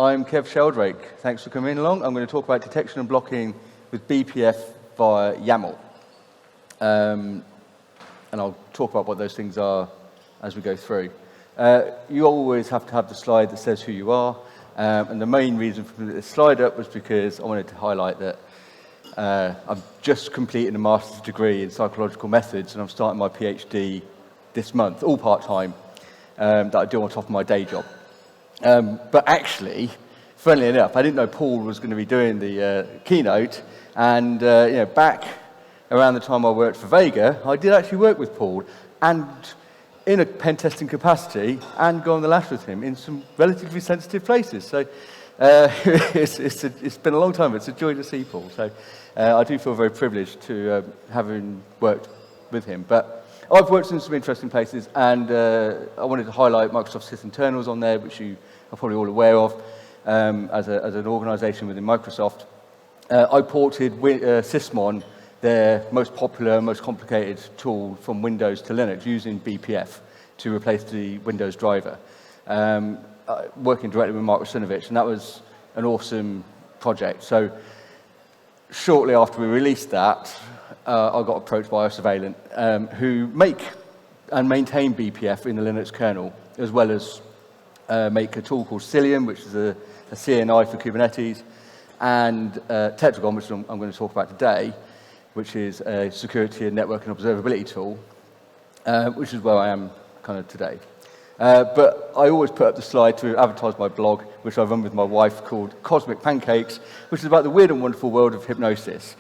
I'm Kev Sheldrake. Thanks for coming along. I'm going to talk about detection and blocking with BPF via YAML. And I'll talk about what those things are as we go through. You always have to have the slide that says who you are. And the main reason for putting this slide up was because I wanted to highlight that I'm just completing a master's degree in psychological methods, and I'm starting my PhD this month, all part-time, that I do on top of my day job. But actually, funnily enough, I didn't know Paul was going to be doing the keynote, and back around the time I worked for Vega, I did actually work with Paul, and in a pen testing capacity, and go on the lash with him in some relatively sensitive places. So it's been a long time. It's a joy to see Paul. So I do feel very privileged to having worked with him. But I've worked in some interesting places, and I wanted to highlight Microsoft Sysinternals on there, which you are probably all aware of as an organisation within Microsoft. I ported Sysmon, their most popular, most complicated tool, from Windows to Linux using BPF to replace the Windows driver, working directly with Mark Russinovich, and that was an awesome project. So shortly after we released that, I got approached by a surveillant who make and maintain BPF in the Linux kernel, as well as make a tool called Cilium, which is a CNI for Kubernetes, and Tetragon, which I'm going to talk about today, which is a security and network and observability tool, which is where I am kind of today. But I always put up the slide to advertise my blog, which I run with my wife, called Cosmic Pancakes, which is about the weird and wonderful world of hypnosis.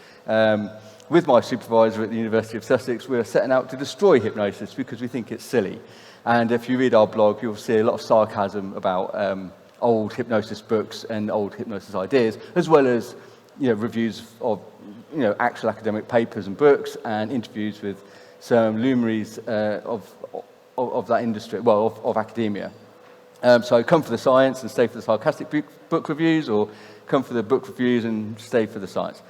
With my supervisor at the University of Sussex, we are setting out to destroy hypnosis because we think it's silly. And if you read our blog, you'll see a lot of sarcasm about old hypnosis books and old hypnosis ideas, as well as reviews of actual academic papers and books, and interviews with some luminaries of that industry, well, of academia. So come for the science and stay for the sarcastic book reviews, or come for the book reviews and stay for the science.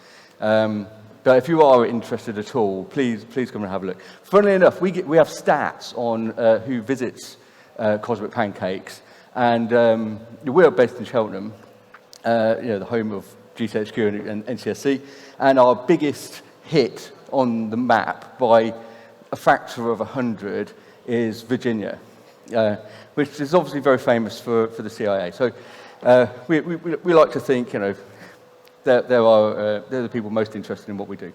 But if you are interested at all, please come and have a look. Funnily enough, we have stats on who visits Cosmic Pancakes, and we are based in Cheltenham, the home of GCHQ and NCSC, and our biggest hit on the map by a factor of 100 is Virginia, which is obviously very famous for the CIA. So we like to think, they're the people most interested in what we do.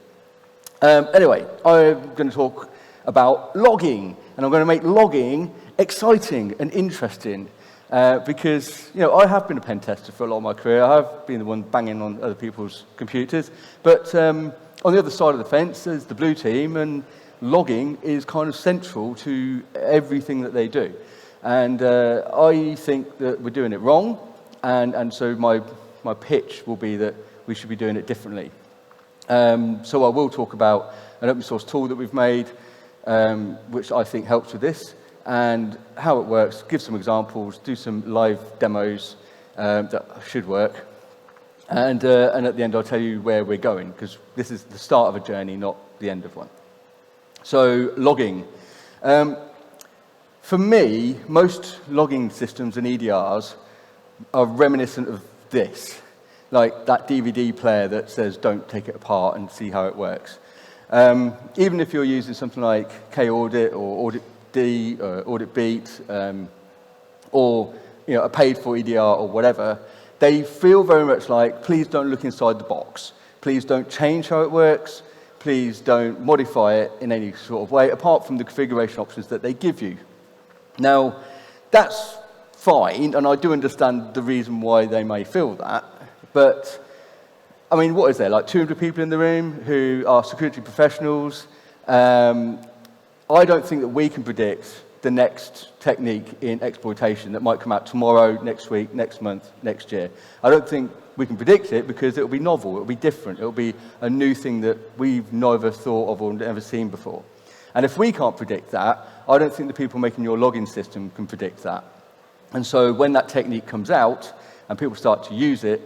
Anyway, I'm going to talk about logging, and I'm going to make logging exciting and interesting. Because, I have been a pen tester for a lot of my career. I have been the one banging on other people's computers. But on the other side of the fence, there's the blue team, and logging is kind of central to everything that they do. And I think that we're doing it wrong, and so my pitch will be that we should be doing it differently. So I will talk about an open source tool that we've made, which I think helps with this, and how it works, give some examples, do some live demos that should work, and at the end I'll tell you where we're going, because this is the start of a journey, not the end of one. So, logging. For me, most logging systems and EDRs are reminiscent of this, like that DVD player that says don't take it apart and see how it works. Even if you're using something like K-Audit or Audit D, Audit Beat, or a paid-for EDR or whatever, they feel very much like, please don't look inside the box. Please don't change how it works. Please don't modify it in any sort of way, apart from the configuration options that they give you. Now, that's fine, and I do understand the reason why they may feel that, but, I mean, what is there, like 200 people in the room who are security professionals? I don't think that we can predict the next technique in exploitation that might come out tomorrow, next week, next month, next year. I don't think we can predict it because it'll be novel, it'll be different, it'll be a new thing that we've never thought of or never seen before. And if we can't predict that, I don't think the people making your login system can predict that. And so when that technique comes out and people start to use it,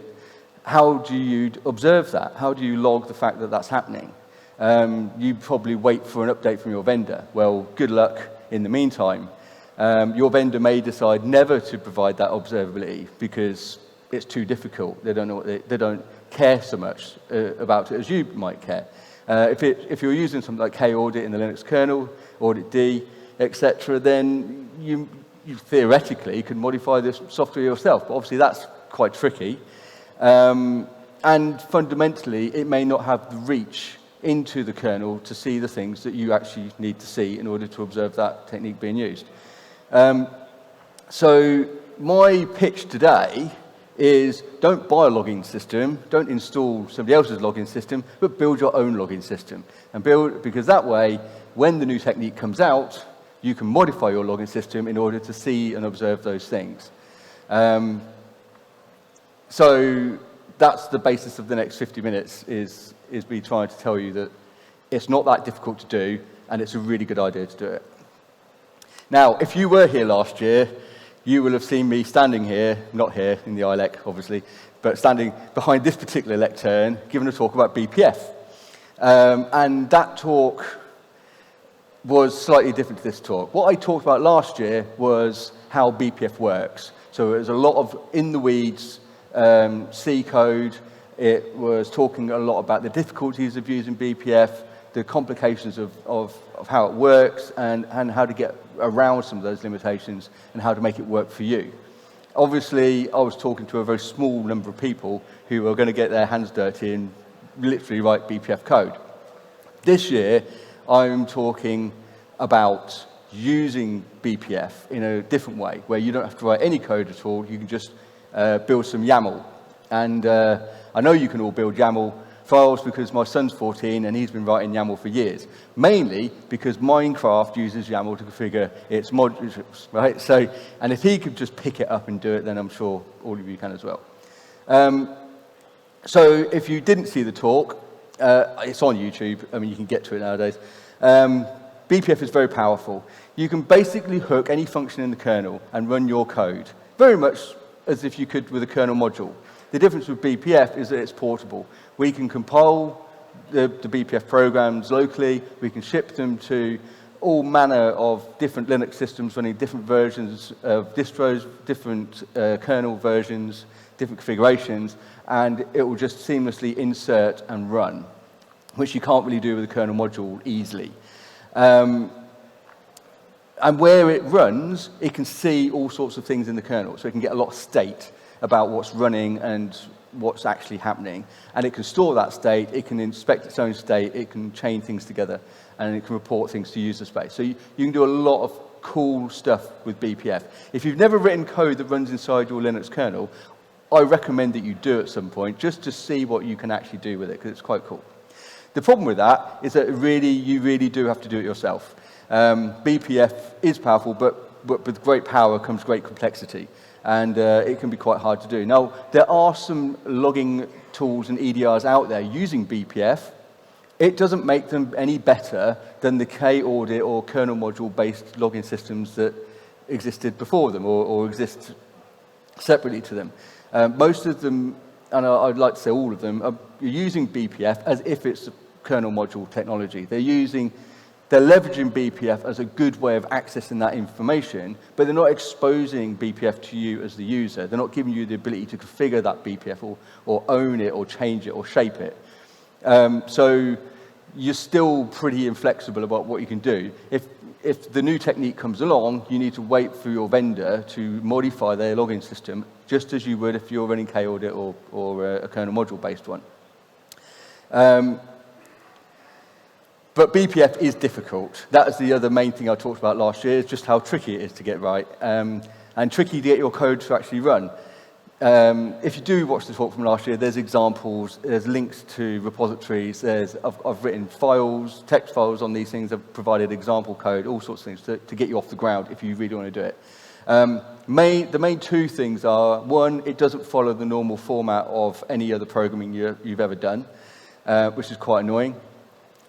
how do you observe that? How do you log the fact that that's happening? You probably wait for an update from your vendor. Well, good luck in the meantime. Your vendor may decide never to provide that observability because it's too difficult. They don't know they don't care so much about it as you might care. If you're using something like K-audit in the Linux kernel, audit D, etc., then you theoretically can modify this software yourself, but obviously that's quite tricky. And fundamentally, it may not have the reach into the kernel to see the things that you actually need to see in order to observe that technique being used. So my pitch today is don't buy a logging system, don't install somebody else's logging system, but build your own logging system. And because that way, when the new technique comes out, you can modify your logging system in order to see and observe those things. So that's the basis of the next 50 minutes, is me trying to tell you that it's not that difficult to do, and it's a really good idea to do it. Now, if you were here last year, you will have seen me standing here, not here in the ILEC, obviously, but standing behind this particular lectern, giving a talk about BPF. And that talk was slightly different to this talk. What I talked about last year was how BPF works. So it was a lot of in-the-weeds C code. It was talking a lot about the difficulties of using BPF, the complications of how it works, and how to get around some of those limitations and how to make it work for you. Obviously, I was talking to a very small number of people who are going to get their hands dirty and literally write BPF code. This year, I'm talking about using BPF in a different way, where you don't have to write any code at all. You can just build some YAML. And I know you can all build YAML files because my son's 14 and he's been writing YAML for years, mainly because Minecraft uses YAML to configure its modules, right? So, and if he could just pick it up and do it, then I'm sure all of you can as well. So if you didn't see the talk, it's on YouTube. I mean, you can get to it nowadays. BPF is very powerful. You can basically hook any function in the kernel and run your code, very much as if you could with a kernel module. The difference with BPF is that it's portable. We can compile the BPF programs locally. We can ship them to all manner of different Linux systems running different versions of distros, different kernel versions, different configurations, and it will just seamlessly insert and run, which you can't really do with a kernel module easily. And where it runs, it can see all sorts of things in the kernel, so it can get a lot of state about what's running and what's actually happening. And it can store that state, it can inspect its own state, it can chain things together, and it can report things to user space. So you can do a lot of cool stuff with BPF. If you've never written code that runs inside your Linux kernel, I recommend that you do at some point, just to see what you can actually do with it, because it's quite cool. The problem with that is that you really do have to do it yourself. BPF is powerful, but with great power comes great complexity, and it can be quite hard to do. Now, there are some logging tools and EDRs out there using BPF. It doesn't make them any better than the K-audit or kernel module-based logging systems that existed before them or exist separately to them. Most of them, and I'd like to say all of them, are using BPF as if it's kernel module technology. They're leveraging BPF as a good way of accessing that information, but they're not exposing BPF to you as the user. They're not giving you the ability to configure that BPF or own it or change it or shape it. So you're still pretty inflexible about what you can do. If the new technique comes along, you need to wait for your vendor to modify their login system, just as you would if you're running K-audit or a kernel module-based one. But BPF is difficult. That is the other main thing I talked about last year, is just how tricky it is to get right, and tricky to get your code to actually run. If you do watch the talk from last year, there's examples, there's links to repositories, I've written files, text files on these things, I've provided example code, all sorts of things to get you off the ground if you really want to do it. The main two things are, one, it doesn't follow the normal format of any other programming you've ever done, which is quite annoying.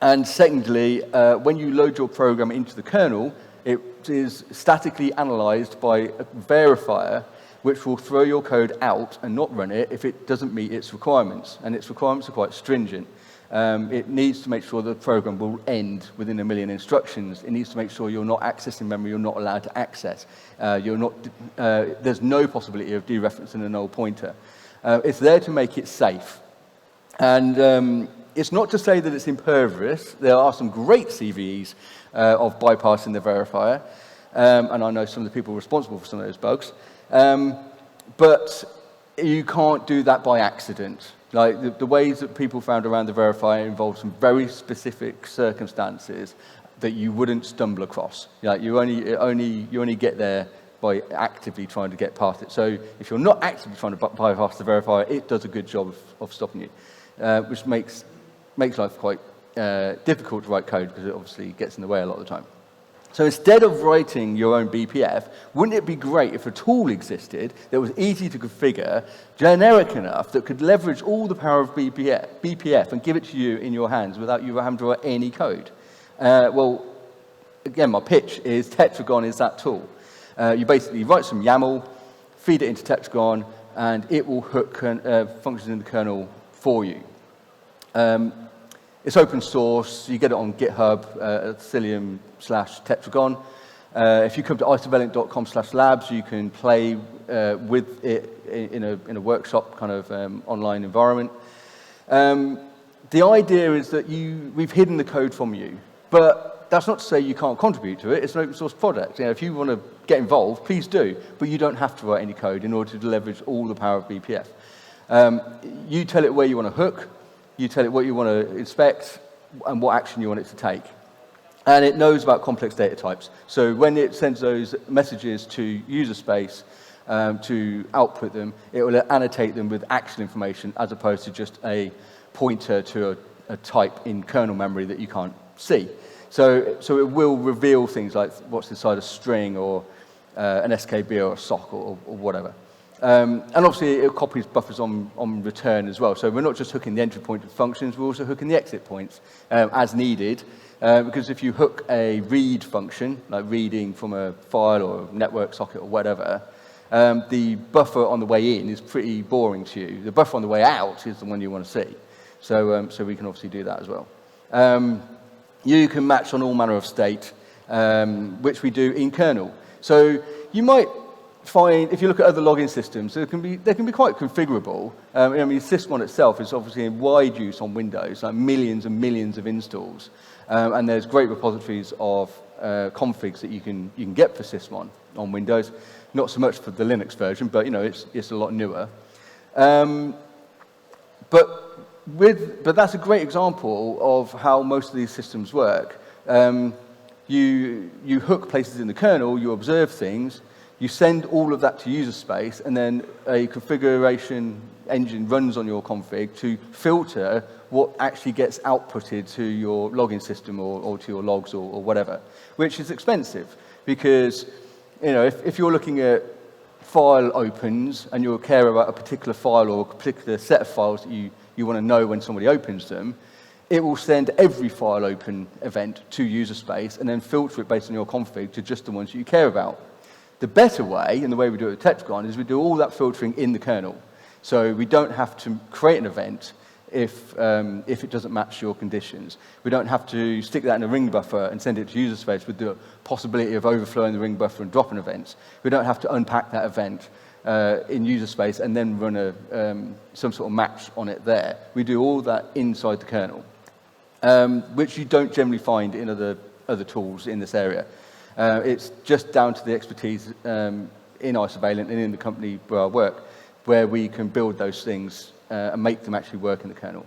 And secondly, when you load your program into the kernel, it is statically analyzed by a verifier, which will throw your code out and not run it if it doesn't meet its requirements. And its requirements are quite stringent. It needs to make sure the program will end within 1 million instructions. It needs to make sure you're not accessing memory you're not allowed to access. There's no possibility of dereferencing a null pointer. It's there to make it safe. And it's not to say that it's impervious. There are some great CVEs of bypassing the verifier, and I know some of the people responsible for some of those bugs. But you can't do that by accident. Like the ways that people found around the verifier involve some very specific circumstances that you wouldn't stumble across. Like you only get there by actively trying to get past it. So if you're not actively trying to bypass the verifier, it does a good job of stopping you, which makes life quite difficult to write code because it obviously gets in the way a lot of the time. So instead of writing your own BPF, wouldn't it be great if a tool existed that was easy to configure, generic enough, that could leverage all the power of BPF and give it to you in your hands without you having to write any code? Well, again, my pitch is Tetragon is that tool. You basically write some YAML, feed it into Tetragon, and it will hook functions in the kernel for you. It's open source. You get it on GitHub, Cilium/Tetragon. If you come to isovalent.com/labs, you can play with it in a workshop kind of online environment. The idea is that we've hidden the code from you, but that's not to say you can't contribute to it. It's an open source project. If you want to get involved, please do, but you don't have to write any code in order to leverage all the power of BPF. You tell it where you want to hook. You tell it what you want to inspect and what action you want it to take. And it knows about complex data types. So when it sends those messages to user space to output them, it will annotate them with actual information as opposed to just a pointer to a type in kernel memory that you can't see. So it will reveal things like what's inside a string or an SKB or a sock or whatever. And obviously, it copies buffers on return as well. So we're not just hooking the entry point of functions, we're also hooking the exit points as needed. Because if you hook a read function, like reading from a file or a network socket or whatever, the buffer on the way in is pretty boring to you. The buffer on the way out is the one you want to see. So we can obviously do that as well. You can match on all manner of state, which we do in kernel. So you might find, if you look at other login systems, they can be quite configurable. Sysmon itself is obviously in wide use on Windows, like millions and millions of installs. And there's great repositories of configs that you can get for Sysmon on Windows. Not so much for the Linux version, but it's a lot newer. But that's a great example of how most of these systems work. You hook places in the kernel, you observe things, you send all of that to user space, and then a configuration engine runs on your config to filter what actually gets outputted to your login system or to your logs or whatever, which is expensive because if you're looking at file opens and you care about a particular file or a particular set of files that you want to know when somebody opens them, it will send every file open event to user space and then filter it based on your config to just the ones that you care about. The better way, and the way we do it at Tetragon, is we do all that filtering in the kernel. So we don't have to create an event if it doesn't match your conditions. We don't have to stick that in a ring buffer and send it to user space with the possibility of overflowing the ring buffer and dropping events. We don't have to unpack that event in user space and then run some sort of match on it there. We do all that inside the kernel, which you don't generally find in other tools in this area. It's just down to the expertise in Isovalent and in the company where I work, where we can build those things and make them actually work in the kernel.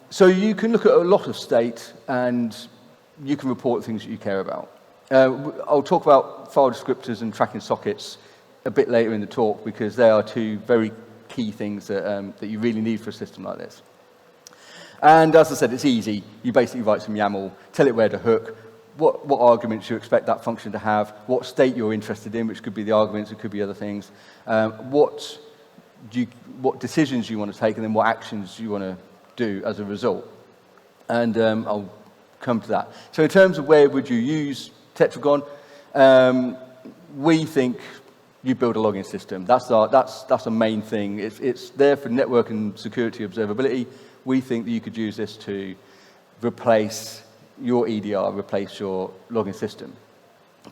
So you can look at a lot of state and you can report things that you care about. I'll talk about file descriptors and tracking sockets a bit later in the talk because they are two very key things that you really need for a system like this. And as I said, it's easy. You basically write some YAML, tell it where to hook, what arguments you expect that function to have, what state you're interested in, which could be the arguments, it could be other things, what decisions you want to take, and then what actions you want to do as a result. And I'll come to that. So in terms of where would you use Tetragon, we think you build a login system. That's a main thing. It's there for network and security observability. we think that you could use this to replace your EDR, replace your logging system.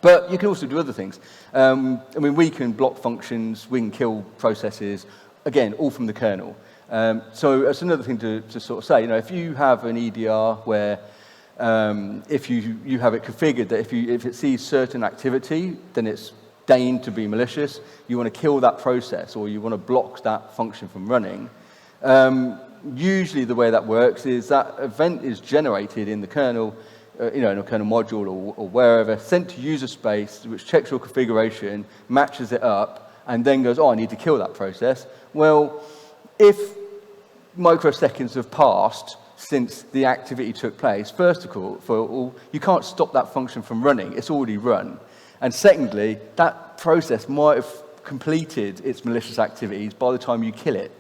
But you can also do other things. I mean, we can block functions, we can kill processes, again, all from the kernel. So that's another thing to sort of say. You know, if you have an EDR where if you have it configured that if it sees certain activity, then it's deigned to be malicious, you want to kill that process or you want to block that function from running, usually the way that works is that event is generated in the kernel, in a kernel module or wherever, sent to user space, which checks your configuration, matches it up, and then goes, oh, I need to kill that process. Well, if microseconds have passed since the activity took place, first of all, you can't stop that function from running. It's already run. And secondly, that process might have completed its malicious activities by the time you kill it.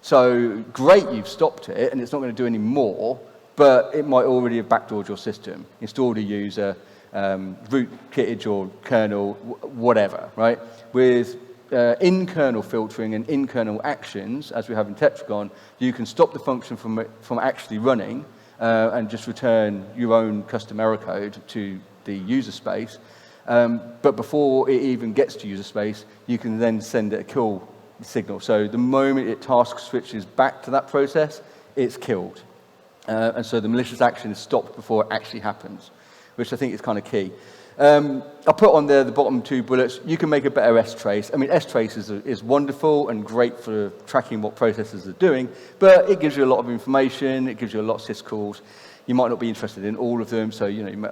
So great, you've stopped it, and it's not going to do any more, but it might already have backdoored your system, installed a user, rootkitted your kernel, whatever, right? With in-kernel filtering and in-kernel actions, as we have in Tetragon, you can stop the function from actually running and just return your own custom error code to the user space. But before it even gets to user space, you can then send it a kill signal. So the moment it task switches back to that process, it's killed. And so the malicious action is stopped before it actually happens, which I think is kind of key. I put on there the bottom two bullets. You can make a better strace. I mean, strace is wonderful and great for tracking what processes are doing, but it gives you a lot of information. It gives you a lot of syscalls. You might not be interested in all of them, so you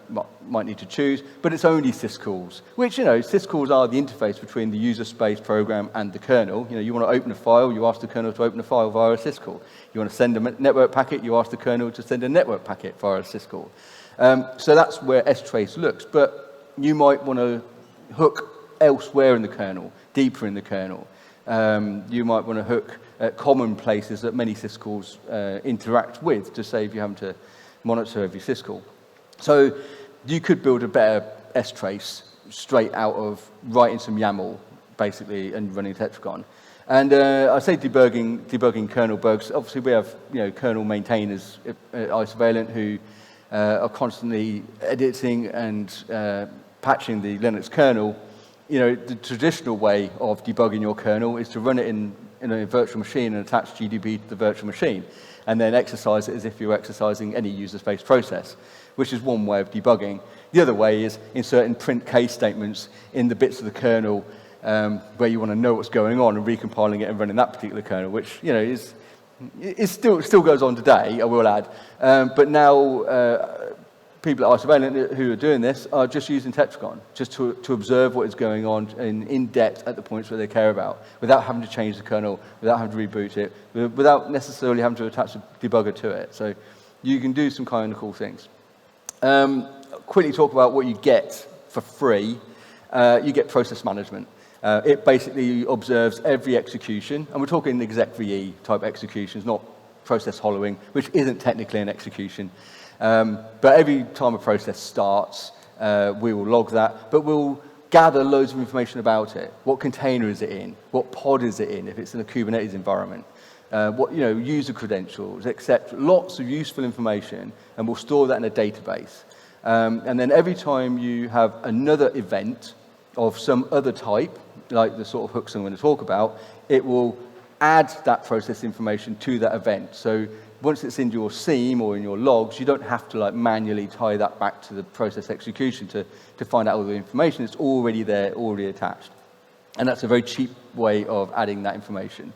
might need to choose. But it's only syscalls, which syscalls are the interface between the user space program and the kernel. You want to open a file, you ask the kernel to open a file via a syscall. You want to send a network packet, you ask the kernel to send a network packet via a syscall. So that's where strace looks. But you might want to hook elsewhere in the kernel, deeper in the kernel. You might want to hook at common places that many syscalls interact with to save you having to monitor every syscall. So you could build a better strace straight out of writing some YAML, basically, and running Tetragon. And I say debugging kernel bugs. Obviously, we have kernel maintainers at Isovalent who are constantly editing and patching the Linux kernel. The traditional way of debugging your kernel is to run it in a virtual machine and attach GDB to the virtual machine, and then exercise it as if you're exercising any user space process, which is one way of debugging. The other way is inserting print case statements in the bits of the kernel where you want to know what's going on and recompiling it and running that particular kernel, which is still goes on today, I will add. But now people at Isovalent who are doing this are just using Tetragon, just to observe what is going on in depth at the points where they care about, without having to change the kernel, without having to reboot it, without necessarily having to attach a debugger to it. So you can do some kind of cool things. Quickly talk about what you get for free. You get process management. It basically observes every execution, and we're talking exec-VE type executions, not process hollowing, which isn't technically an execution. But every time a process starts, we will log that, but we'll gather loads of information about it. What container is it in? What pod is it in, if it's in a Kubernetes environment? What user credentials, etc. Lots of useful information, and we'll store that in a database. And then every time you have another event of some other type, like the sort of hooks I'm going to talk about, it will add that process information to that event. So once it's in your seam or in your logs, you don't have to manually tie that back to the process execution to find out all the information. It's already there, already attached. And that's a very cheap way of adding that information.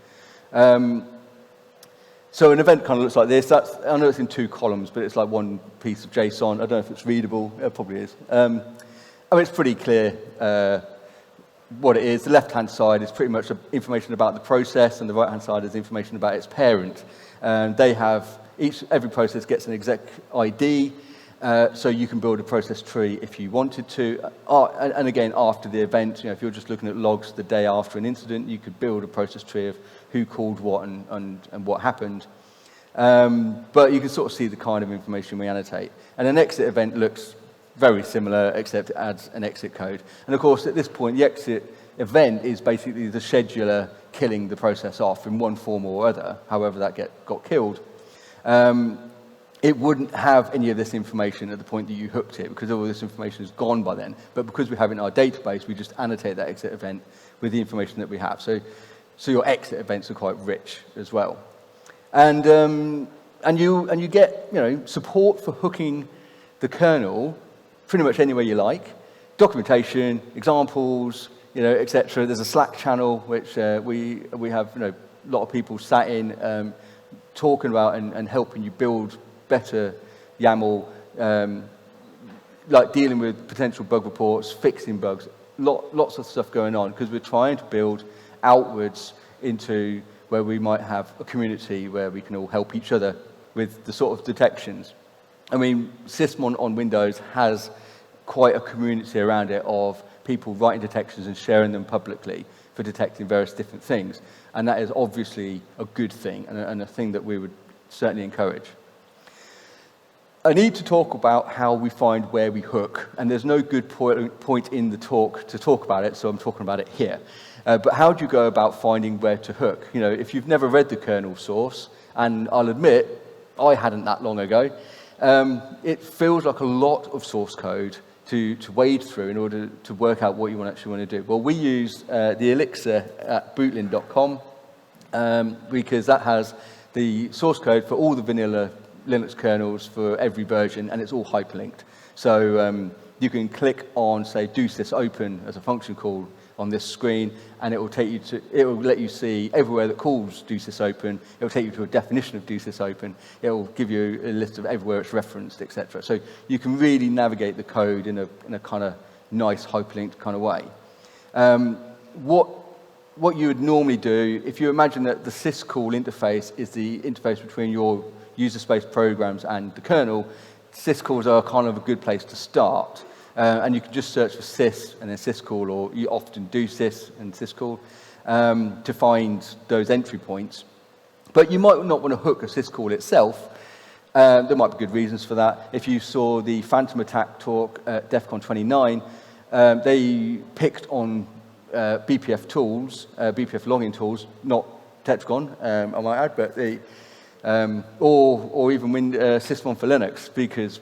So an event kind of looks like this. I know it's in 2 columns, but it's like one piece of JSON. I don't know if it's readable. It probably is. It's pretty clear what it is. The left-hand side is pretty much information about the process, and the right-hand side is information about its parent. They have every process gets an exec ID, so you can build a process tree if you wanted to. And again, after the event, if you're just looking at logs the day after an incident, you could build a process tree of who called what and what happened. But you can sort of see the kind of information we annotate. And an exit event looks very similar, except it adds an exit code. And of course, at this point, the exit event is basically the scheduler killing the process off in one form or other, however that got killed. it wouldn't have any of this information at the point that you hooked it, because all this information is gone by then. But because we have it in our database, we just annotate that exit event with the information that we have. So your exit events are quite rich as well. And you get support for hooking the kernel pretty much anywhere you like. Documentation, examples, etc. There's a Slack channel which we have a lot of people sat in talking about and helping you build better YAML, like dealing with potential bug reports, fixing bugs, lots of stuff going on, because we're trying to build outwards into where we might have a community where we can all help each other with the sort of detections. I mean, Sysmon on Windows has quite a community around it of people writing detections and sharing them publicly for detecting various different things. And that is obviously a good thing, and a thing that we would certainly encourage. I need to talk about how we find where we hook, and there's no good point in the talk to talk about it, so I'm talking about it here. But how do you go about finding where to hook? If you've never read the kernel source, and I'll admit, I hadn't that long ago, it feels like a lot of source code to wade through in order to work out what you actually want to do. Well, we use the Elixir at bootlin.com because that has the source code for all the vanilla Linux kernels for every version, and it's all hyperlinked. So you can click on, say, do sysopen as a function call on this screen, and it will let you see everywhere that calls do sysopen. It will take you to a definition of do sysopen. It will give you a list of everywhere it's referenced, etc. So you can really navigate the code in a kind of nice hyperlinked kind of way. What you would normally do, if you imagine that the syscall interface is the interface between your user space programs and the kernel, syscalls are kind of a good place to start. And you can just search for sys and then syscall, or you often do sys and syscall to find those entry points. But you might not want to hook a syscall itself. There might be good reasons for that. If you saw the Phantom Attack talk at DEF CON 29, they picked on BPF tools, BPF logging tools, not Tetragon, I might add, but or even Sysmon for Linux, because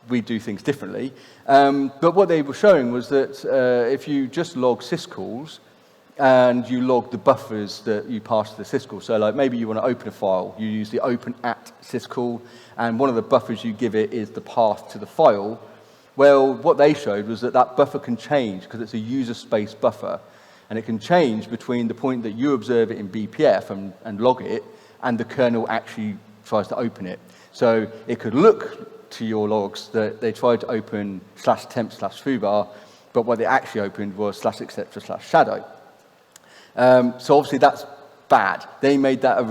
we do things differently. But what they were showing was that if you just log syscalls and you log the buffers that you pass to the syscall, so like maybe you want to open a file, you use the open at syscall, and one of the buffers you give it is the path to the file. Well, what they showed was that buffer can change because it's a user space buffer, and it can change between the point that you observe it in BPF and log it, and the kernel actually tries to open it. So it could look to your logs that they tried to open /temp/foobar, but what they actually opened was /etc/shadow. So obviously that's bad. They made that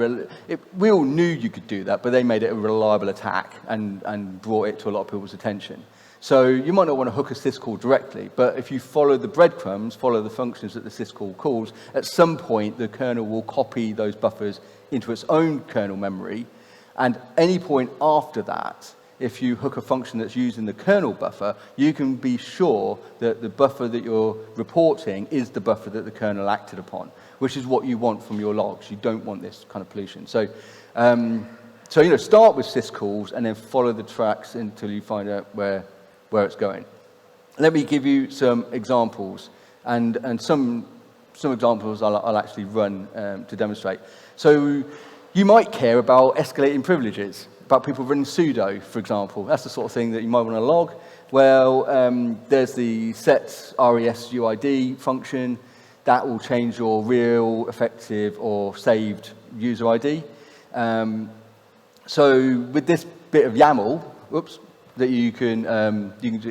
we all knew you could do that, but they made it a reliable attack and brought it to a lot of people's attention. So you might not want to hook a syscall directly, but if you follow the breadcrumbs, follow the functions that the syscall calls, at some point the kernel will copy those buffers into its own kernel memory, and any point after that, if you hook a function that's using the kernel buffer, you can be sure that the buffer that you're reporting is the buffer that the kernel acted upon, which is what you want from your logs. You don't want this kind of pollution. So start with syscalls and then follow the tracks until you find out where it's going. Let me give you some examples, and some examples I'll actually run to demonstrate. So you might care about escalating privileges, about people running sudo, for example. That's the sort of thing that you might want to log. Well, there's the set res uid function that will change your real, effective, or saved user ID. So with this bit of YAML, that you can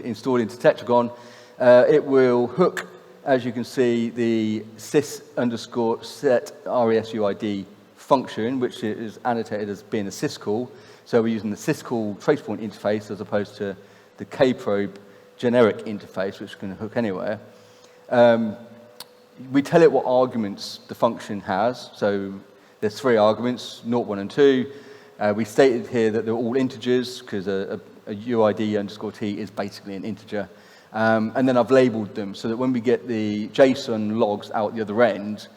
install into Tetragon, it will hook, as you can see, the sys_set res uid function, which is annotated as being a syscall. So we're using the syscall tracepoint interface as opposed to the kprobe generic interface, which can hook anywhere. We tell it what arguments the function has. So there's 3 arguments, 0, 1, and 2. We stated here that they're all integers because a uid_t is basically an integer. And then I've labeled them so that when we get the JSON logs out the other end,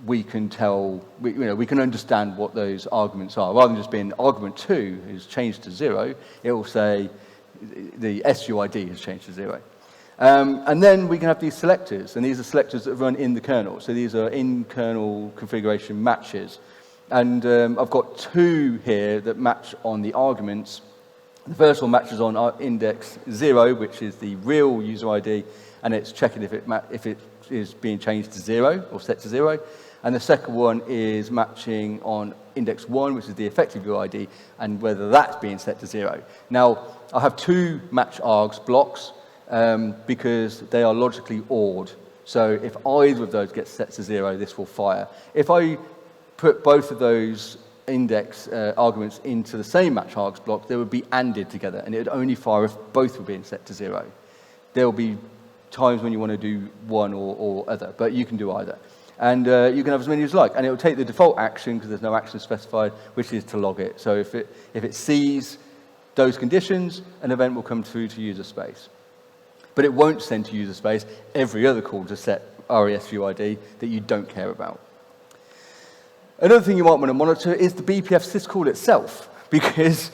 we can tell, we can understand what those arguments are. Rather than just being argument 2 is changed to 0, it will say the SUID has changed to 0. And then we can have these selectors, and these are selectors that run in the kernel. So these are in-kernel configuration matches. And I've got 2 here that match on the arguments. The first one matches on our index 0, which is the real user ID, and it's checking if it is being changed to 0 or set to 0. And the second one is matching on index 1, which is the effective UID, and whether that's being set to 0. Now, I have 2 match args blocks because they are logically ORed. So if either of those gets set to 0, this will fire. If I put both of those index arguments into the same match args block, they would be ANDed together, and it would only fire if both were being set to 0. There will be times when you want to do one or other, but you can do either. And you can have as many as you like, and it will take the default action, because there's no action specified, which is to log it. So if it sees those conditions, an event will come through to user space. But it won't send to user space every other call to set RESUID that you don't care about. Another thing you might want to monitor is the BPF syscall itself, because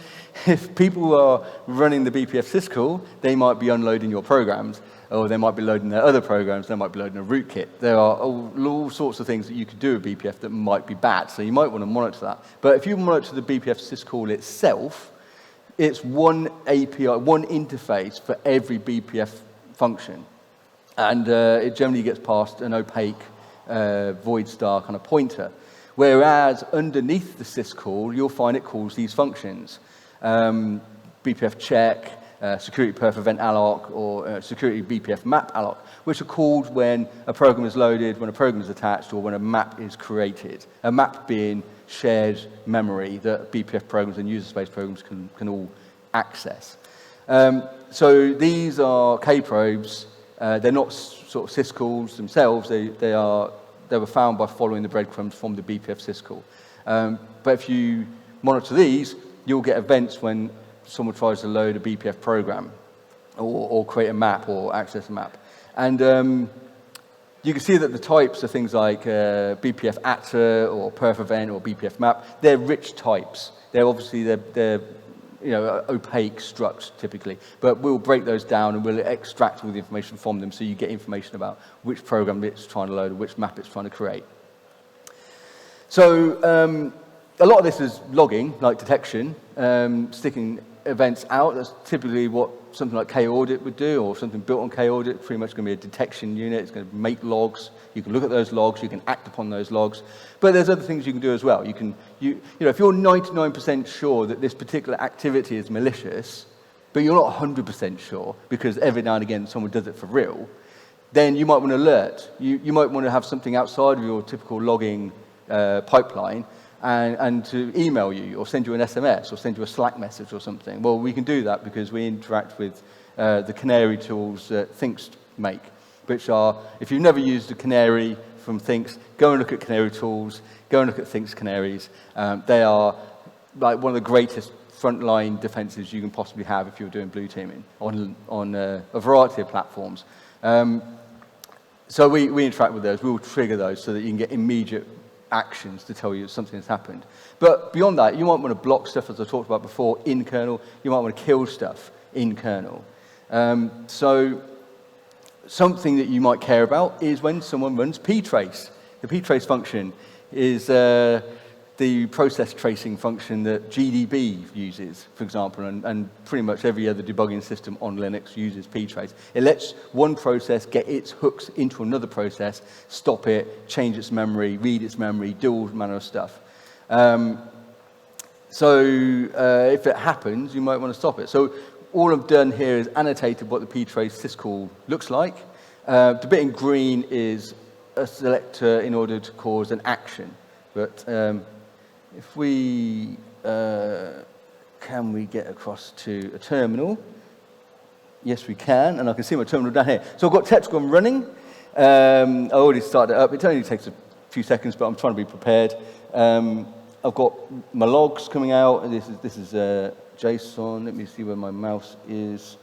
if people are running the BPF syscall, they might be unloading your programs, or they might be loading their other programs, they might be loading a rootkit. There are all sorts of things that you could do with BPF that might be bad, so you might want to monitor that. But if you monitor the BPF syscall itself, it's one API, one interface for every BPF function. And it generally gets past an opaque void star kind of pointer. Whereas underneath the syscall, you'll find it calls these functions. BPF check, security perf event alloc, or security BPF map alloc, which are called when a program is loaded, when a program is attached, or when a map is created. A map being shared memory that BPF programs and user space programs can all access. So these are K-probes. They're not sort of syscalls themselves. They were found by following the breadcrumbs from the BPF syscall. But if you monitor these, you'll get events when someone tries to load a BPF program or create a map or access a map. And you can see that the types are things like BPF actor or perf event or BPF map. They're rich types. They're obviously opaque structs typically, but we'll break those down and we'll extract all the information from them so you get information about which program it's trying to load or which map it's trying to create. So a lot of this is logging, like detection, sticking events out. That's typically what something like K-Audit would do, or something built on K-Audit. Pretty much going to be a detection unit. It's going to make logs. You can look at those logs. You can act upon those logs. But there's other things you can do as well. If you're 99% sure that this particular activity is malicious, but you're not 100% sure because every now and again someone does it for real, then you might want to alert. You might want to have something outside of your typical logging pipeline and to email you or send you an SMS or send you a Slack message or something. Well, we can do that because we interact with the canary tools that Thinks make, which are, if you've never used a canary from Thinks, go and look at canary tools, go and look at Thinks canaries. They are like one of the greatest frontline defenses you can possibly have if you're doing blue teaming on a variety of platforms. So we interact with those. We will trigger those so that you can get immediate actions to tell you something has happened. But beyond that, you might want to block stuff, as I talked about before, in kernel. You might want to kill stuff in kernel. So something that you might care about is when someone runs ptrace. The ptrace function is the process tracing function that GDB uses, for example, and pretty much every other debugging system on Linux uses ptrace. It lets one process get its hooks into another process, stop it, change its memory, read its memory, do all manner of stuff. So if it happens, you might want to stop it. So all I've done here is annotated what the ptrace syscall looks like. The bit in green is a selector in order to cause an action. But if we, can we get across to a terminal? Yes, we can, and I can see my terminal down here. So I've got Tetragon running. I already started it up. It only takes a few seconds, but I'm trying to be prepared. I've got my logs coming out. This is JSON. Let me see where my mouse is.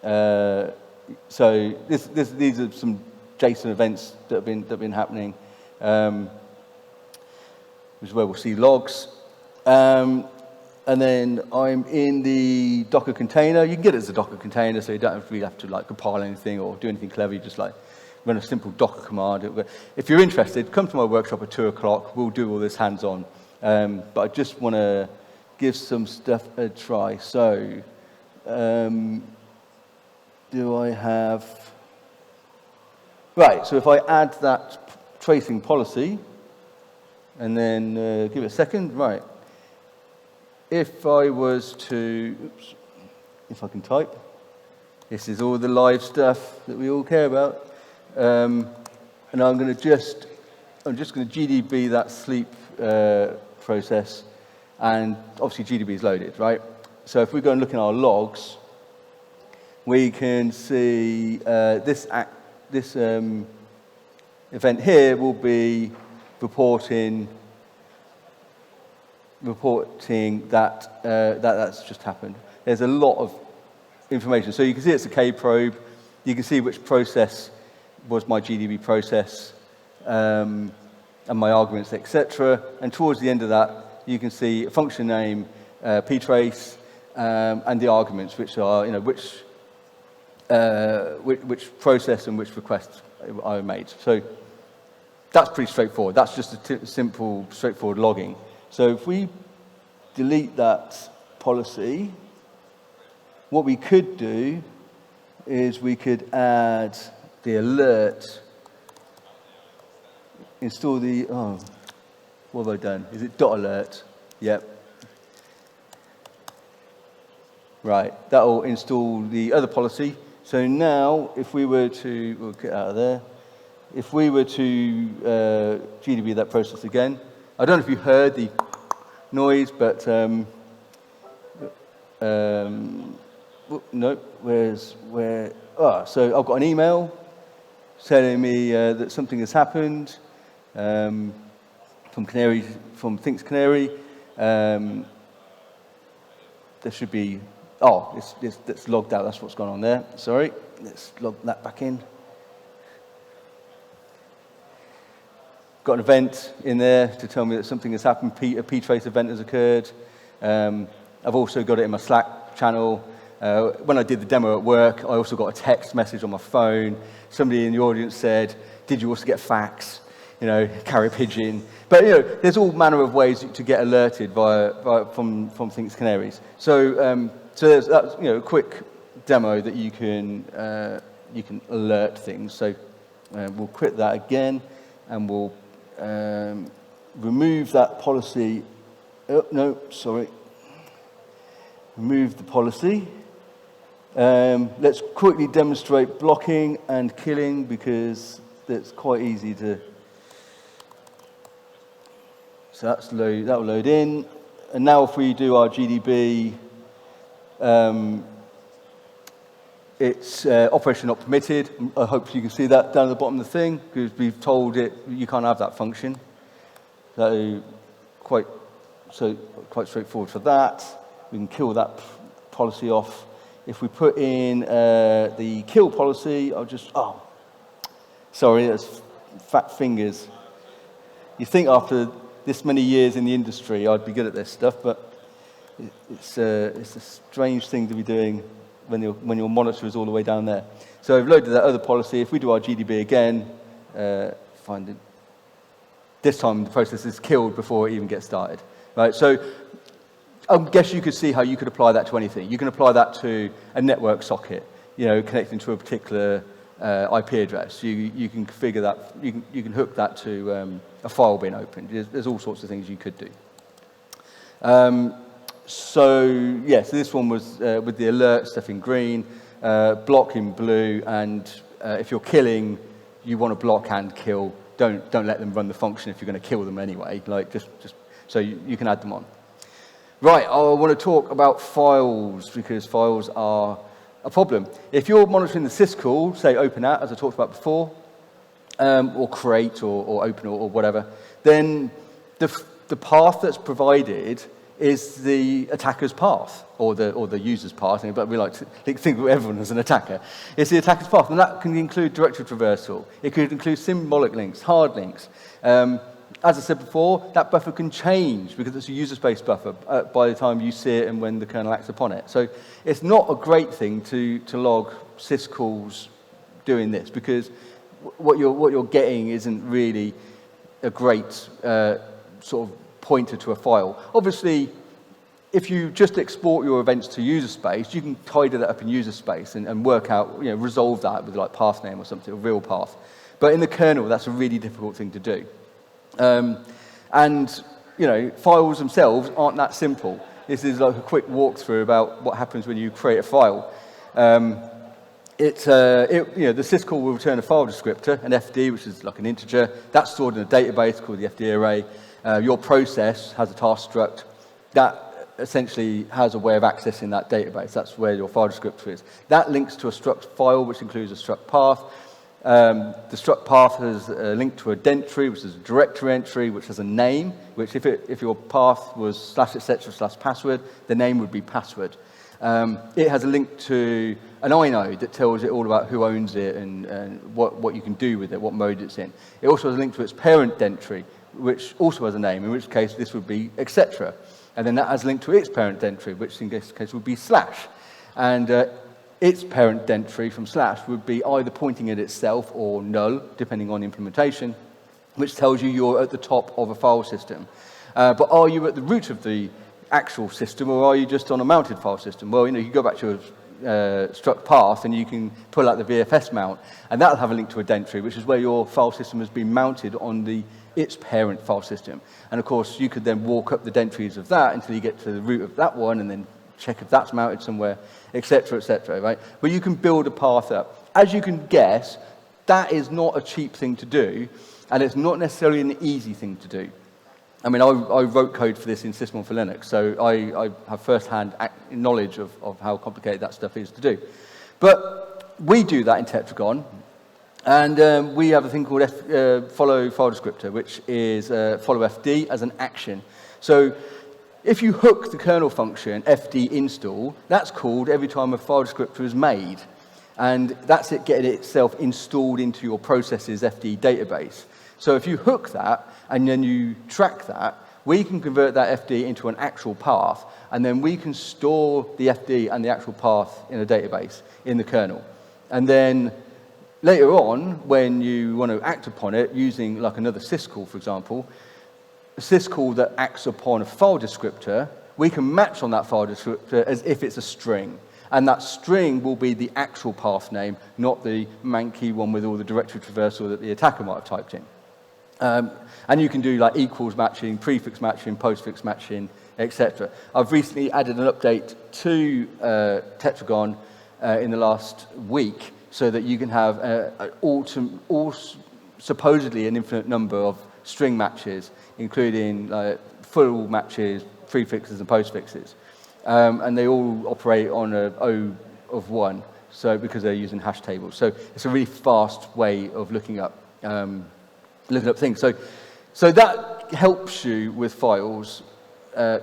So these are some JSON events that have been happening. which is where we'll see logs. And then I'm in the Docker container. You can get it as a Docker container, so you don't really have to like compile anything or do anything clever. You just like run a simple Docker command. If you're interested, come to my workshop at 2 o'clock. We'll do all this hands-on. But I just want to give some stuff a try. So, do I have... Right, so if I add that tracing policy, and then give it a second, right. If I was to, oops, if I can type, this is all the live stuff that we all care about. And I'm just going to GDB that sleep process, and obviously GDB is loaded, right? So if we go and look in our logs, we can see this event here will be reporting that that's just happened. There's a lot of information. So you can see it's a K probe. You can see which process was my GDB process, and my arguments, etc. And towards the end of that, you can see a function name, ptrace, and the arguments, which are which process and which request I made. So that's pretty straightforward. That's just a simple, straightforward logging. So if we delete that policy, what we could do is we could add the alert, install the, what have I done? Is it .alert? Yep. Right, that will install the other policy. So now, if we were to, we'll get out of there, if we were to GDB that process again, I don't know if you heard the noise, but no, so I've got an email telling me that something has happened from Thinks Canary. There should be, it's logged out, that's what's gone on there. Sorry, let's log that back in. Got an event in there to tell me that something has happened, a ptrace event has occurred. I've also got it in my Slack channel. When I did the demo at work, I also got a text message on my phone. Somebody in the audience said, did you also get fax? Carrier pigeon. But, there's all manner of ways to get alerted from Thinks Canaries. So, there's that, a quick demo that you can alert things. So, we'll quit that again, and we'll remove that policy. Oh, no, sorry. Remove the policy. Let's quickly demonstrate blocking and killing, because that's quite easy to. So that will load in. And now if we do our GDB, it's operation not permitted. I hope you can see that down at the bottom of the thing, because we've told it you can't have that function. So quite straightforward for that. We can kill that policy off. If we put in the kill policy, sorry, that's fat fingers. You think after this many years in the industry, I'd be good at this stuff, but it's a strange thing to be doing when your monitor is all the way down there. So I've loaded that other policy. If we do our GDB again, find it. This time the process is killed before it even gets started, right? So I guess you could see how you could apply that to anything. You can apply that to a network socket, connecting to a particular IP address. You can configure that. You can hook that to a file being opened. There's all sorts of things you could do. So this one was with the alert stuff in green, block in blue, and if you're killing, you want to block and kill. Don't let them run the function if you're going to kill them anyway. Just so you can add them on. Right, I want to talk about files, because files are a problem. If you're monitoring the syscall, say openat, as I talked about before, or create or open or whatever, then the path that's provided is the attacker's path, or the user's path, but we like to think of everyone as an attacker. It's the attacker's path, and that can include directory traversal. It could include symbolic links, hard links. As I said before, that buffer can change because it's a user space buffer by the time you see it and when the kernel acts upon it. So it's not a great thing to log syscalls doing this, because what you're getting isn't really a great sort of pointer to a file. Obviously, if you just export your events to user space, you can tidy that up in user space and work out, resolve that with like path name or something, a real path. But in the kernel, that's a really difficult thing to do. And files themselves aren't that simple. This is like a quick walkthrough about what happens when you create a file. The syscall will return a file descriptor, an FD, which is like an integer. That's stored in a database called the FD array. Your process has a task struct that essentially has a way of accessing that database. That's where your file descriptor is. That links to a struct file, which includes a struct path. The struct path has a link to a dentry, which is a directory entry, which has a name, which if your path was /etc/password, the name would be password. It has a link to an inode that tells it all about who owns it and what you can do with it, what mode it's in. It also has a link to its parent dentry, which also has a name, in which case this would be etc. And then that has a link to its parent dentry, which in this case would be /. And its parent dentry from / would be either pointing at itself or null, depending on implementation, which tells you you're at the top of a file system. But are you at the root of the actual system, or are you just on a mounted file system? Well, you go back to a struct path, and you can pull out the VFS mount, and that'll have a link to a dentry, which is where your file system has been mounted on its parent file system. And of course, you could then walk up the dentries of that until you get to the root of that one, and then check if that's mounted somewhere, etc., right? But you can build a path up. As you can guess, that is not a cheap thing to do, and it's not necessarily an easy thing to do. I mean, I wrote code for this in Sysmon for Linux, so I have first-hand knowledge of how complicated that stuff is to do. But we do that in Tetragon, and we have a thing called follow file descriptor, which is follow FD as an action. So if you hook the kernel function fd install, that's called every time a file descriptor is made. And that's it getting itself installed into your process's FD database. So if you hook that and then you track that, we can convert that FD into an actual path, and then we can store the FD and the actual path in a database in the kernel. And then later on, when you want to act upon it using like another syscall, for example, a syscall that acts upon a file descriptor, we can match on that file descriptor as if it's a string. And that string will be the actual path name, not the manky one with all the directory traversal that the attacker might have typed in. And you can do like equals matching, prefix matching, postfix matching, etc. I've recently added an update to Tetragon in the last week so that you can have supposedly an infinite number of string matches, including full matches, prefixes and postfixes. And they all operate on a O of 1, so because they're using hash tables. So it's a really fast way of looking up things. So that helps you with files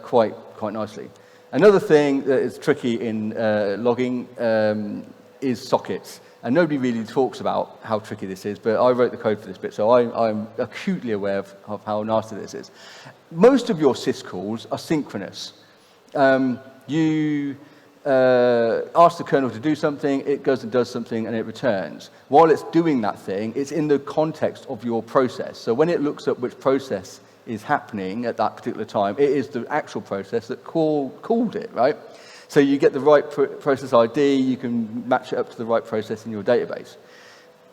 quite nicely. Another thing that is tricky in logging is sockets. And nobody really talks about how tricky this is, but I wrote the code for this bit, so I'm acutely aware of how nasty this is. Most of your syscalls are synchronous. You ask the kernel to do something, it goes and does something, and it returns. While it's doing that thing, it's in the context of your process. So when it looks up which process is happening at that particular time, it is the actual process that called it, right? So you get the right process ID, you can match it up to the right process in your database.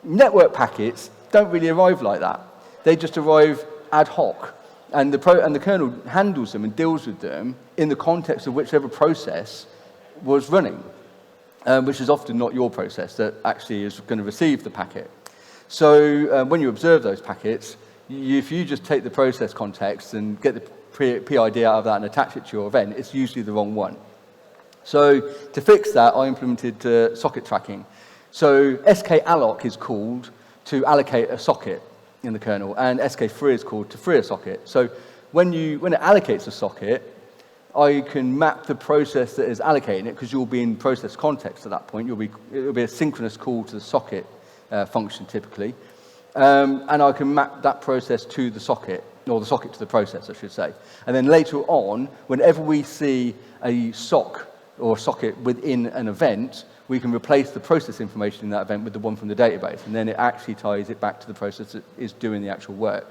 Network packets don't really arrive like that. They just arrive ad hoc. And the kernel handles them and deals with them in the context of whichever process was running, which is often not your process that actually is going to receive the packet. So when you observe those packets, if you just take the process context and get the PID out of that and attach it to your event, it's usually the wrong one. So to fix that, I implemented socket tracking. So skalloc is called to allocate a socket in the kernel, and skfree is called to free a socket. So when it allocates a socket, I can map the process that is allocating it, because you'll be in process context at that point. It'll be a synchronous call to the socket function typically. And I can map that process to the socket, or the socket to the process, I should say. And then later on, whenever we see a SOC or socket within an event, we can replace the process information in that event with the one from the database, and then it actually ties it back to the process that is doing the actual work.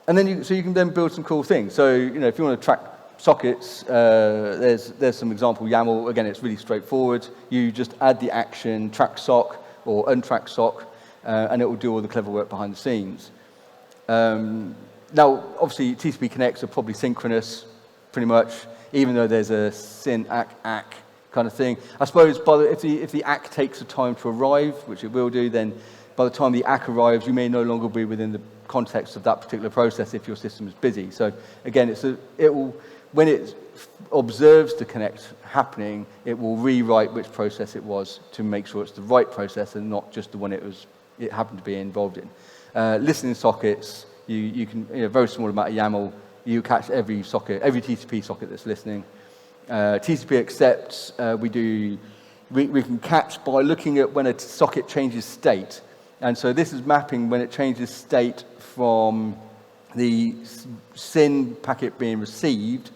And then so you can then build some cool things. So, if you want to track sockets, there's some example YAML. Again, it's really straightforward. You just add the action track sock or untrack sock, and it will do all the clever work behind the scenes. Now, obviously, TCP connects are probably synchronous, pretty much, even though there's a syn ACK kind of thing. I suppose if the ACK takes a time to arrive, which it will do, then by the time the ACK arrives, you may no longer be within the context of that particular process if your system is busy. So again, when it observes the connect happening, it will rewrite which process it was to make sure it's the right process and not just the one it happened to be involved in. Listening sockets, you can, very small amount of YAML, you catch every socket, every TCP socket that's listening. TCP accepts, we can catch by looking at when a socket changes state. And so this is mapping when it changes state from the SYN packet being received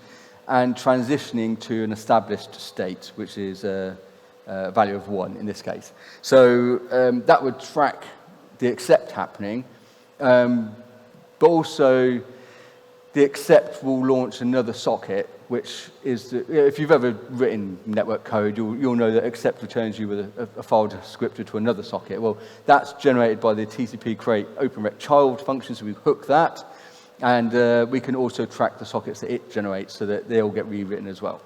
and transitioning to an established state, which is a value of 1 in this case. So that would track the accept happening, but also the accept will launch another socket, which is, if you've ever written network code, you'll know that accept returns you with a file descriptor to another socket. Well, that's generated by the TCP create openrec child function, so we hook that, and we can also track the sockets that it generates so that they all get rewritten as well.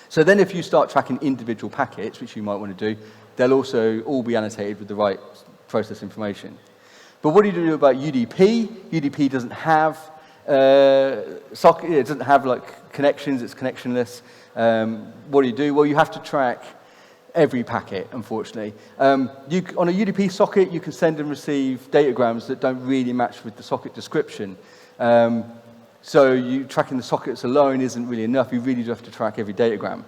So then if you start tracking individual packets, which you might want to do, they'll also all be annotated with the right process information. But what do you do about UDP? UDP doesn't have socket, it doesn't have like connections, it's connectionless. What do? Well, you have to track every packet, unfortunately. On a UDP socket, you can send and receive datagrams that don't really match with the socket description. So tracking the sockets alone isn't really enough. You really do have to track every datagram.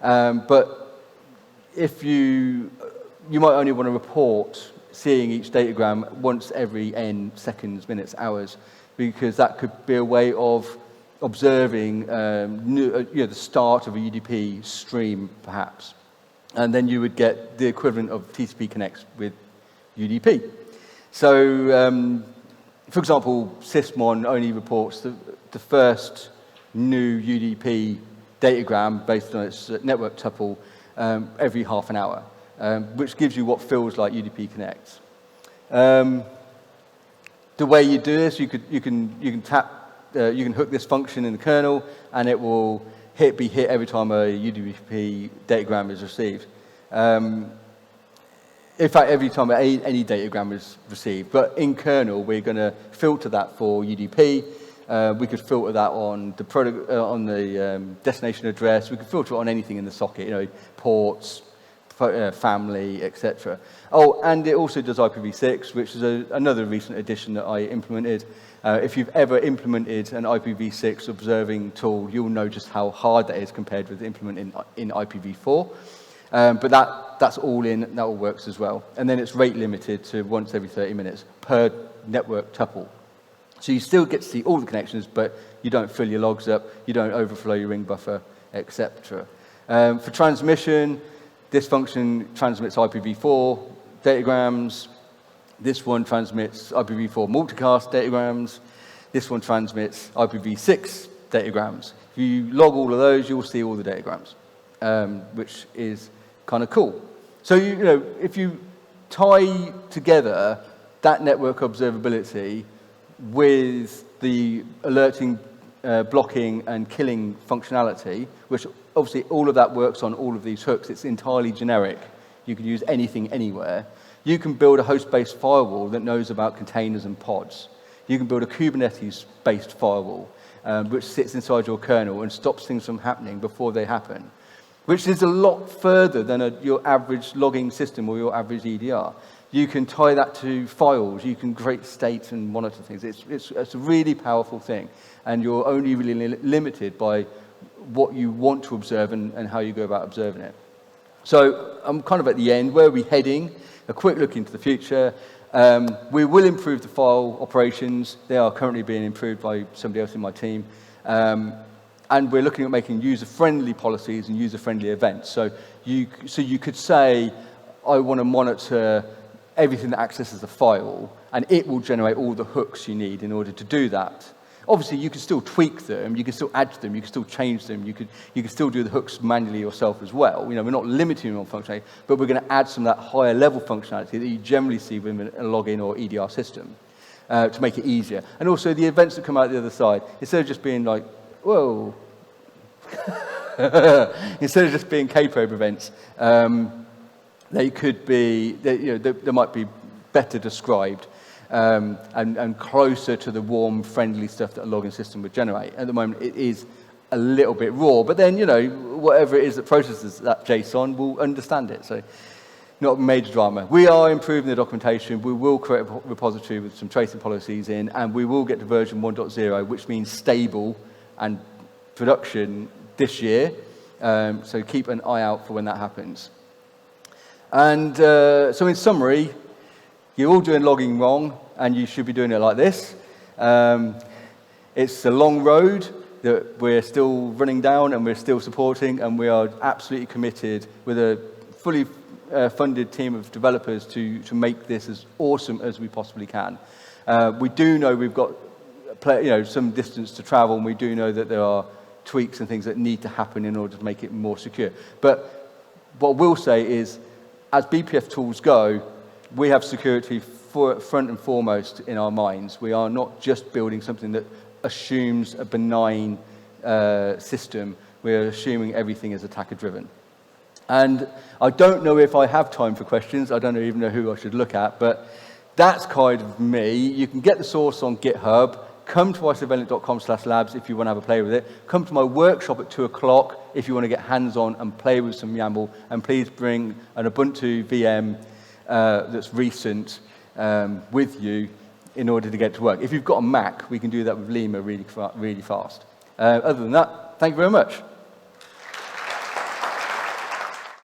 But if you might only want to report seeing each datagram once every n seconds, minutes, hours, because that could be a way of observing the start of a UDP stream, perhaps. And then you would get the equivalent of TCP connects with UDP. So, for example, Sysmon only reports the first new UDP datagram based on its network tuple every half an hour, which gives you what feels like UDP connects. The way you do this, you can hook this function in the kernel, and it will be hit every time a UDP datagram is received. In fact, every time any datagram is received. But in kernel, we're going to filter that for UDP. We could filter that on the destination address. We could filter it on anything in the socket, ports, family, etc. Oh, and it also does IPv6, which is another recent addition that I implemented. If you've ever implemented an IPv6 observing tool, you'll know just how hard that is compared with implementing in IPv4. But that's all in, that all works as well. And then it's rate limited to once every 30 minutes per network tuple. So you still get to see all the connections, but you don't fill your logs up, you don't overflow your ring buffer, etc. For transmission, this function transmits IPv4 datagrams. This one transmits IPv4 multicast datagrams. This one transmits IPv6 datagrams. If you log all of those, you'll see all the datagrams, which is kind of cool. So if you tie together that network observability with the alerting, blocking, and killing functionality, which obviously all of that works on all of these hooks. It's entirely generic. You can use anything, anywhere. You can build a host-based firewall that knows about containers and pods. You can build a Kubernetes-based firewall, which sits inside your kernel and stops things from happening before they happen, which is a lot further than your average logging system or your average EDR. You can tie that to files. You can create states and monitor things. It's a really powerful thing, and you're only really limited by what you want to observe and how you go about observing it. So I'm kind of at the end. Where are we heading? A quick look into the future. We will improve the file operations. They are currently being improved by somebody else in my team. And we're looking at making user-friendly policies and user-friendly events. So you could say, I want to monitor everything that accesses the file, and it will generate all the hooks you need in order to do that. Obviously, you can still tweak them, you can still add to them, you can still change them, you can still do the hooks manually yourself as well. You know, we're not limiting on functionality, but we're going to add some of that higher level functionality that you generally see within a login or EDR system to make it easier. And also the events that come out the other side, instead of just being like, whoa, instead of just being cape-over events, they could be, they might be better described and closer to the warm, friendly stuff that a login system would generate. At the moment, it is a little bit raw, but then, whatever it is that processes that JSON will understand it. So not a major drama. We are improving the documentation. We will create a repository with some tracing policies in, and we will get to version 1.0, which means stable and production this year. So keep an eye out for when that happens. And so in summary, you're all doing logging wrong, and you should be doing it like this. It's a long road that we're still running down and we're still supporting, and we are absolutely committed with a fully funded team of developers to make this as awesome as we possibly can. We do know we've got some distance to travel, and we do know that there are tweaks and things that need to happen in order to make it more secure. But what we'll say is, as BPF tools go, we have security front and foremost in our minds. We are not just building something that assumes a benign system. We're assuming everything is attacker-driven. And I don't know if I have time for questions. I don't even know who I should look at, but that's kind of me. You can get the source on GitHub. Come to isurveillance.com/labs if you want to have a play with it. Come to my workshop at 2 o'clock if you want to get hands-on and play with some YAML. And please bring an Ubuntu VM that's recent with you in order to get it to work. If you've got a Mac, we can do that with Lima really fast. Other than that, thank you very much.